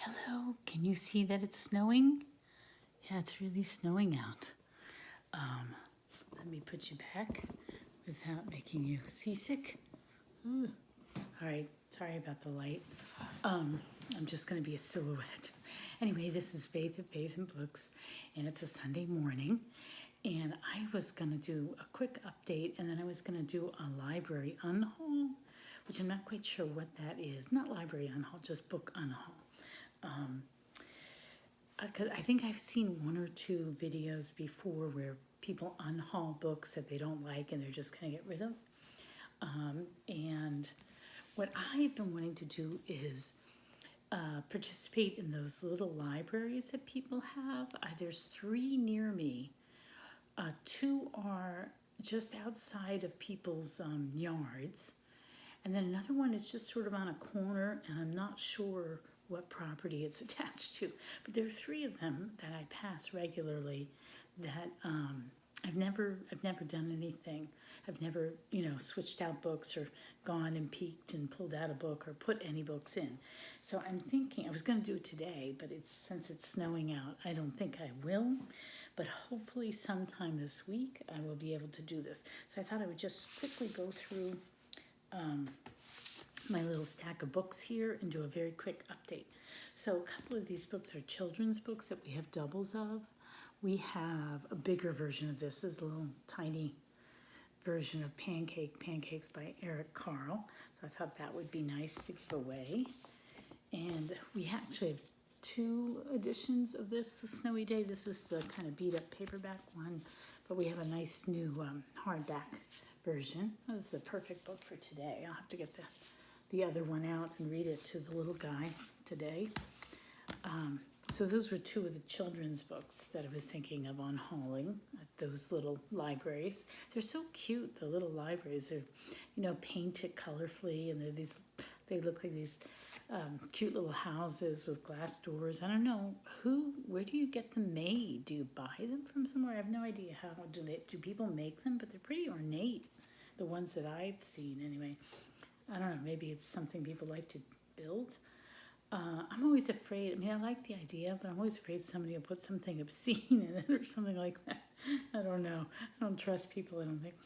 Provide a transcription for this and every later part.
Hello, can you see that it's snowing? Yeah, it's really snowing out. Let me put you back without making you seasick. Ooh. All right, sorry about the light. I'm just gonna be a silhouette. Anyway, this is Faith at Faith and Books, and it's a Sunday morning. And I was gonna do a quick update, and then I was gonna do a Library Unhaul, which I'm not quite sure what that is. Not Library Unhaul, just Book Unhaul. Cause I think I've seen one or two videos before where people unhaul books that they don't like and they're just gonna get rid of. And what I've been wanting to do is participate in those little libraries that people have. There's 3 near me. 2 are just outside of people's yards. And then another one is just sort of on a corner, and I'm not sure what property it's attached to. But there are 3 of them that I pass regularly that I've never done anything. I've never, switched out books or gone and peeked and pulled out a book or put any books in. So I'm thinking, I was going to do it today, but since it's snowing out, I don't think I will. But hopefully sometime this week I will be able to do this. So I thought I would just quickly go through my little stack of books here and do a very quick update. So a couple of these books are children's books that we have doubles of. We have a bigger version of this. This is a little tiny version of Pancakes by Eric Carle. So I thought that would be nice to give away. And we actually have 2 editions of this, The Snowy Day. This is the kind of beat up paperback one, but we have a nice new hardback version. Oh, this is a perfect book for today. I'll have to get the other one out and read it to the little guy today. So those were 2 of the children's books that I was thinking of unhauling at those little libraries. They're so cute, the little libraries. They're, painted colorfully, and they look like these cute little houses with glass doors. I don't know, where do you get them made? Do you buy them from somewhere? I have no idea how. Do people make them? But they're pretty ornate, the ones that I've seen anyway. I don't know, maybe it's something people like to build. I'm always afraid, I like the idea, but I'm always afraid somebody will put something obscene in it or something like that. I don't know. I don't trust people, I don't think.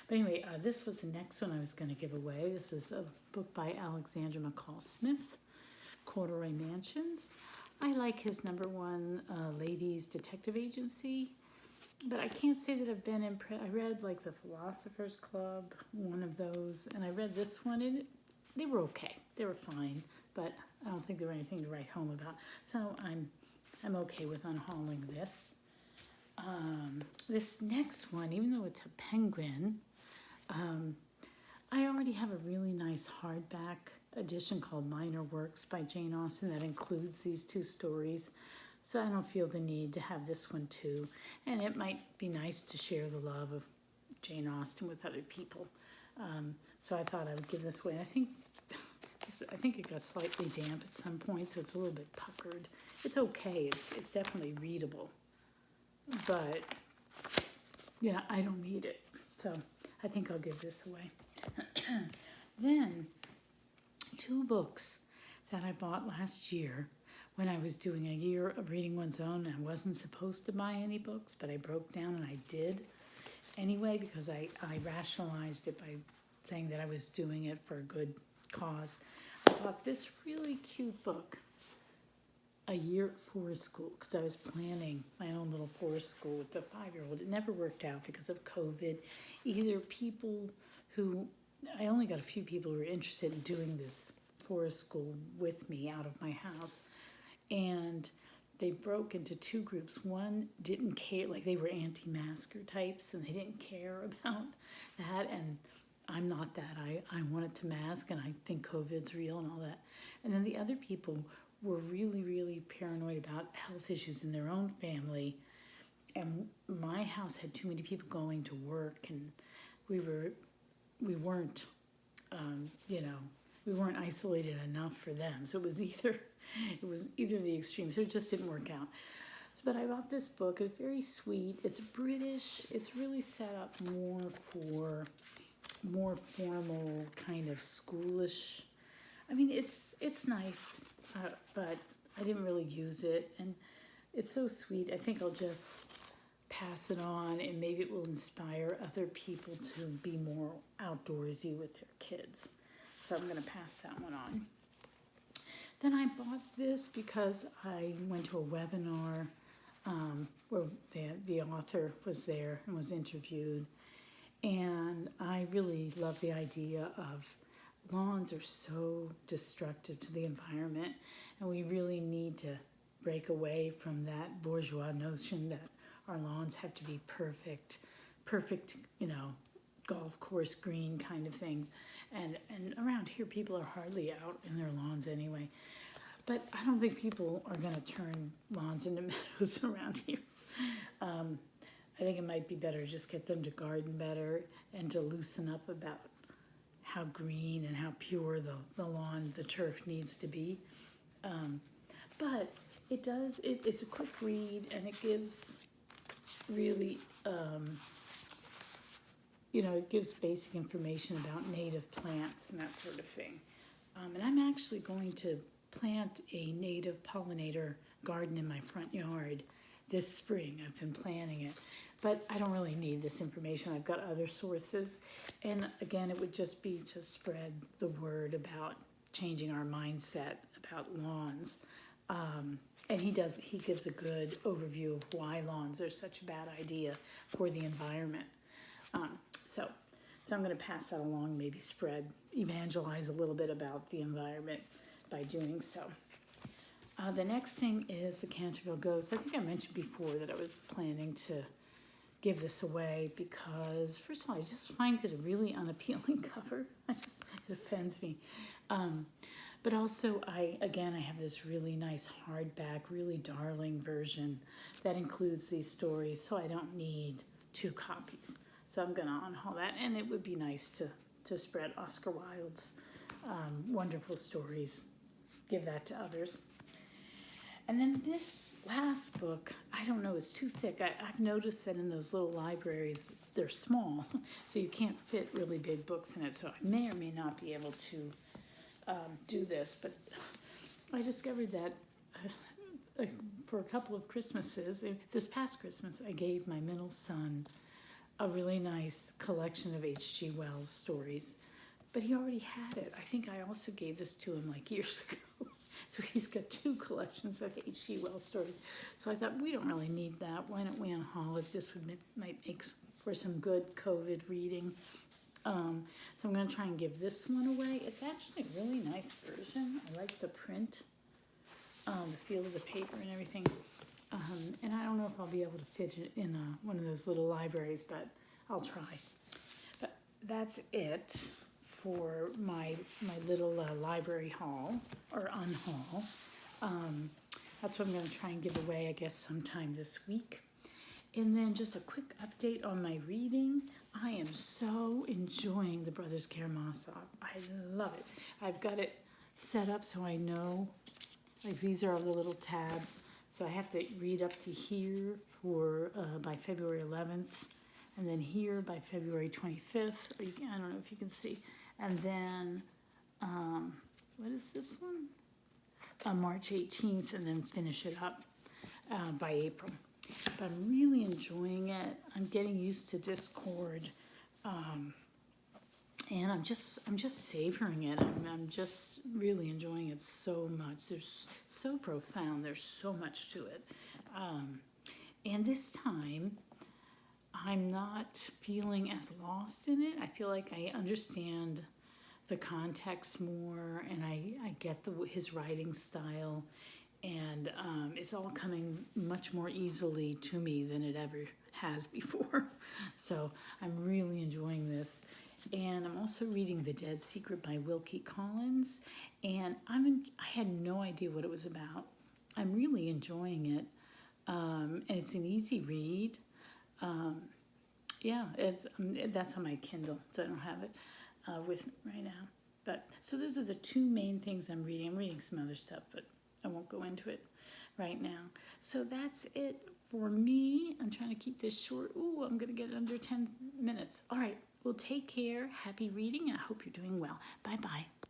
But anyway, this was the next one I was going to give away. This is a book by Alexander McCall Smith, Corduroy Mansions. I like his #1 ladies detective agency, but I can't say that I've been impressed. I read like The Philosopher's Club, one of those, and I read this one, and they were okay. They were fine, but I don't think they were anything to write home about. So I'm okay with unhauling this. This next one, even though it's a penguin, I already have a really nice hardback edition called Minor Works by Jane Austen that includes these 2 stories. So I don't feel the need to have this one too. And it might be nice to share the love of Jane Austen with other people. So I thought I would give this away. I think it got slightly damp at some point, so it's a little bit puckered. It's okay. It's definitely readable. But, yeah, I don't need it. So I think I'll give this away. Then, 2 books that I bought last year when I was doing a year of reading one's own. I wasn't supposed to buy any books, but I broke down and I did anyway because I rationalized it by saying that I was doing it for a good cause. I bought this really cute book, A Year at Forest School, because I was planning my own little forest school with the 5-year-old. It never worked out because of COVID. I only got a few people who were interested in doing this forest school with me out of my house. And they broke into 2 groups. One didn't care, like they were anti-masker types, and they didn't care about that. And I'm not that. I wanted to mask, and I think COVID's real and all that. And then the other people were really, really paranoid about health issues in their own family. And my house had too many people going to work, and we weren't isolated enough for them. So it was either the extreme. So it just didn't work out. But I bought this book. It's very sweet. It's British. It's really set up more for more formal, kind of schoolish. It's nice, but I didn't really use it, and it's so sweet. I think I'll just pass it on, and maybe it will inspire other people to be more outdoorsy with their kids. So I'm going to pass that one on. Then I bought this because I went to a webinar where the author was there and was interviewed. And I really love the idea of lawns are so destructive to the environment, and we really need to break away from that bourgeois notion that our lawns have to be perfect, golf course green kind of thing. And around here, people are hardly out in their lawns anyway. But I don't think people are going to turn lawns into meadows around here. I think it might be better to just get them to garden better and to loosen up about how green and how pure the lawn, the turf needs to be. But it's a quick read, and it gives really, it gives basic information about native plants and that sort of thing. And I'm actually going to plant a native pollinator garden in my front yard this spring. I've been planning it, but I don't really need this information. I've got other sources, and again, it would just be to spread the word about changing our mindset about lawns. And he gives a good overview of why lawns are such a bad idea for the environment. So I'm going to pass that along, maybe evangelize a little bit about the environment by doing so. The next thing is the Canterville Ghost. I think I mentioned before that I was planning to give this away because, first of all, I just find it a really unappealing cover. It offends me. But also, I have this really nice hardback, really darling version that includes these stories, so I don't need 2 copies. So I'm going to unhaul that, and it would be nice to spread Oscar Wilde's wonderful stories, give that to others. And then this last book, I don't know, it's too thick. I've noticed that in those little libraries, they're small, so you can't fit really big books in it, so I may or may not be able to do this, but I discovered that for a couple of Christmases, this past Christmas, I gave my middle son a really nice collection of H.G. Wells stories, but he already had it. I think I also gave this to him like years ago. So he's got 2 collections of H.G. Wells stories. So I thought, we don't really need that. Why don't we unhaul it? This might make for some good COVID reading. So I'm going to try and give this one away. It's actually a really nice version. I like the print, the feel of the paper and everything. And I don't know if I'll be able to fit it in one of those little libraries, but I'll try. But that's it for my little library haul or unhaul. That's what I'm going to try and give away, I guess, sometime this week. And then just a quick update on my reading. I am so enjoying the Brothers Karamazov. I love it. I've got it set up so I know, like these are all the little tabs. So I have to read up to here by February 11th, and then here by February 25th. I don't know if you can see. And then, what is this one? March 18th, and then finish it up by April. But I'm really enjoying it. I'm getting used to Discord, and I'm just savoring it. I'm just really enjoying it so much. There's so profound. There's so much to it, and this time I'm not feeling as lost in it. I feel like I understand the context more, and I get his writing style. And it's all coming much more easily to me than it ever has before. So I'm really enjoying this. And I'm also reading The Dead Secret by Wilkie Collins. And I had no idea what it was about. I'm really enjoying it. And it's an easy read. That's on my Kindle, so I don't have it with me right now. But so those are the 2 main things I'm reading. I'm reading some other stuff, but I won't go into it right now. So that's it for me. I'm trying to keep this short. Ooh, I'm going to get under 10 minutes. All right. Well, take care. Happy reading. I hope you're doing well. Bye-bye.